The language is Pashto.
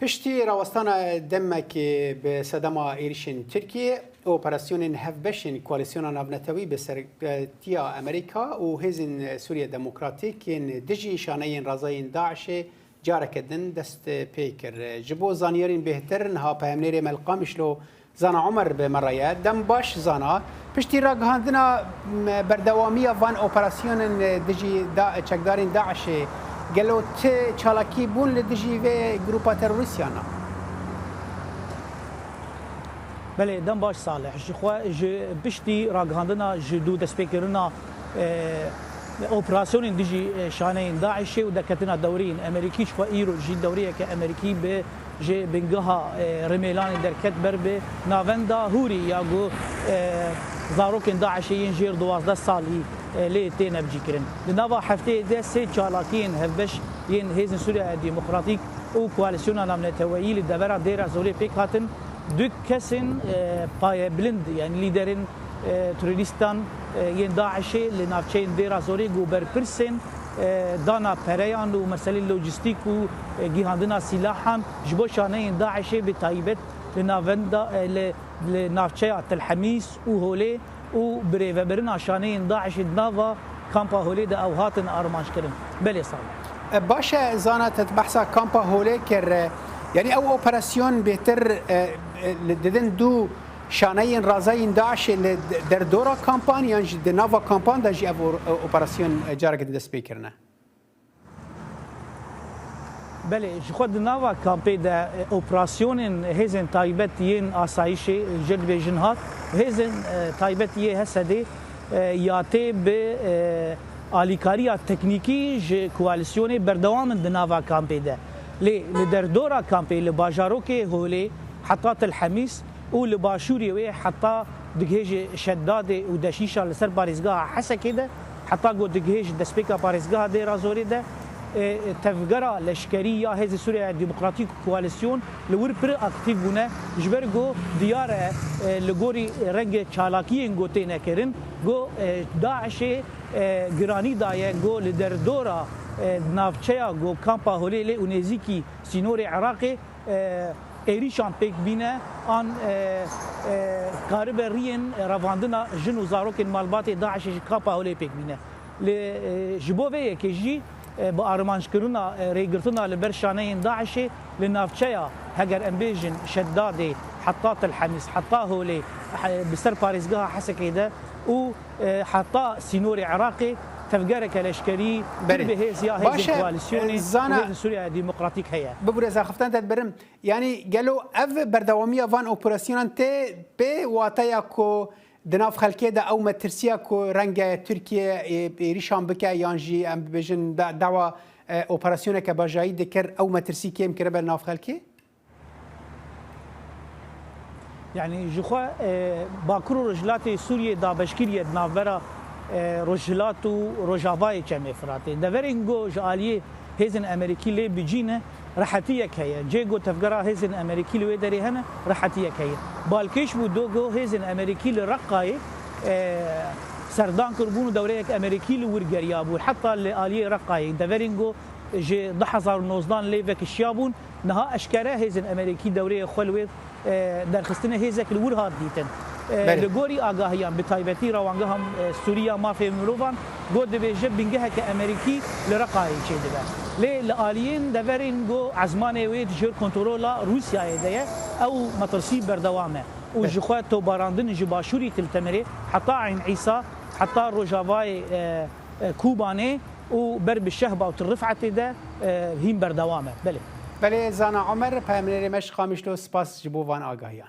پشتی راوستانا دمک به صدما ایریشن ترکیه اپراسیون هفبشن کوalisyona navnetewî bi sertiya Amerîka û hêzên Sûriya Demokratîkên dijî şaneyên razayên Daişê careke din dest pê kir. Ji bo zaniyarên bêhtir niha peyemnêrê Melqamişlo Zana Umer bi me re ye. Dem baş zana piştî ragihandina berdewamiya van operasyonên dijî çekdarên Daişê gelo ti çalakî bûn li dijî vê grupa terorîstiyana. بله دم باش صالح جخوا بشتي راغاندنا جدو دسبيكرنا اوبراسيون ديجي شانين داعش ودكتنا دورين امريكي شو ايرو جي دوريه كامريكي ب جي بنجها رميلان دركت بربه نافندا هوري ياغو زاروكن داعش ينجير 12 سالي لي تين بجيكرن لنافا حفتي ده سي چالاكين هبش ين هيزن سوريا ديمقراطيك او كواليسيون نامنتويي لدبر ديرا زولي بيكاتن دو کسین پای بلند یعنی لیدرین تروریستان ین داعشی لنافچین دیرا زوری گوبر پرسن دانا پریان و مسئله لوجستیک و گیهاندنا سلاحان جبو شانه ین داعشی به تایبت لنافندا لنافچه تلحمیس و هولی و بری و برنا شانه ین داعشی ناوا کامپا هولی ده اوهاتن آرمانش کردن بله صالح. باشه زانه تتبحثا کامپا هولی کر يعني او اوبراسيون بهتر ددن دو شانين رازين داعش در دورا كامبان يعني دي نافا كامبان دا جي اوبراسيون جارك دس بيكرنا بله خود نافا كامبي دا اوبراسيون هيزن تايبتين اسايشي جد بيجنهات هيزن تايبتي هسدي ياتي ب اليكاريا تكنيكي ج كواليسيون بردوام دنافا كامبي دا لدردورا كامبي لباجاروكي هولي حطات الحميس ولباشوري وي حطا دجهج شداد ودشيشه لسر باريزغا حسا كده حطا جو دجهج دسبيكا باريزغا دي رازوري ده تفجرا لشكريه هذه سوريا ديمقراطيك كواليسيون لور بر اكتيف بونه جبرغو ديار لغوري رنگ چالاكي غوتينه كرن جو داعش گراني دايه جو لدردورا نافچیا گو کامپا هولی و نزیکی سینور عراقی ایریشان پیک بینه آن کاربرین رواندنا جن و زاروکن مالبات داعش کامپا هولی پیک بینه لجبوه که جی با آرمانش کردن ریگرتنا لبرشانه داعش لنافچیا هگر امبیجن شداد حطات الحميس حطا هولی بسر پاریزگاه حسکیده و حطا سینور عراقی تفجرك الاشكري بهيزيا هيز الكواليسيوني زانا سوريا ديمقراطيك هي ببرز خفتان تدبرم يعني قالوا اف بردواميه فان اوبراسيون تي بي واتاياكو دناف خلكيدا او مترسياكو رنجا تركيا ريشان بكا يانجي ام بيجن دعوه اوبراسيون كباجاي دكر او مترسي كيم كربل ناف خلكي يعني جخوا باكرو رجلات سوريا دا بشكيريا نافرا رجلات و رجاوای چمه فراته دورینگو جالیه هزن امریکی لی بجینه راحتیه که جیگو تفجرا هزن امریکی لی داری هنه راحتیه که بالکش بود دوگو هزن امریکی لی رقای سردان کربون دوره امریکی لی ورگریا بود حتی لی رقای دورینگو جه 2019 لی وکشیابون نها اشکره هزن امریکی دوره خلوت در خستنه هزک الور هات دیتن لگوری آگاهیان به تایبتی روانگه هم سوریا مافی مروان گود به جب بینگه که امریکی لرقای چه دیگر لی لآلیین دورین گو عزمان وید جر کنترولا روسیا ایده او مترسی بردوامه و جخوات تو باراندن جباشوری تلتمری حتی عین عیسی حتی رجاوای کوبانه و بر بالشهبه و ترفعت ده هیم بردوامه بله بله زانا عمر پیامنر مشق خامشلو سپاس جبوان آگاهیان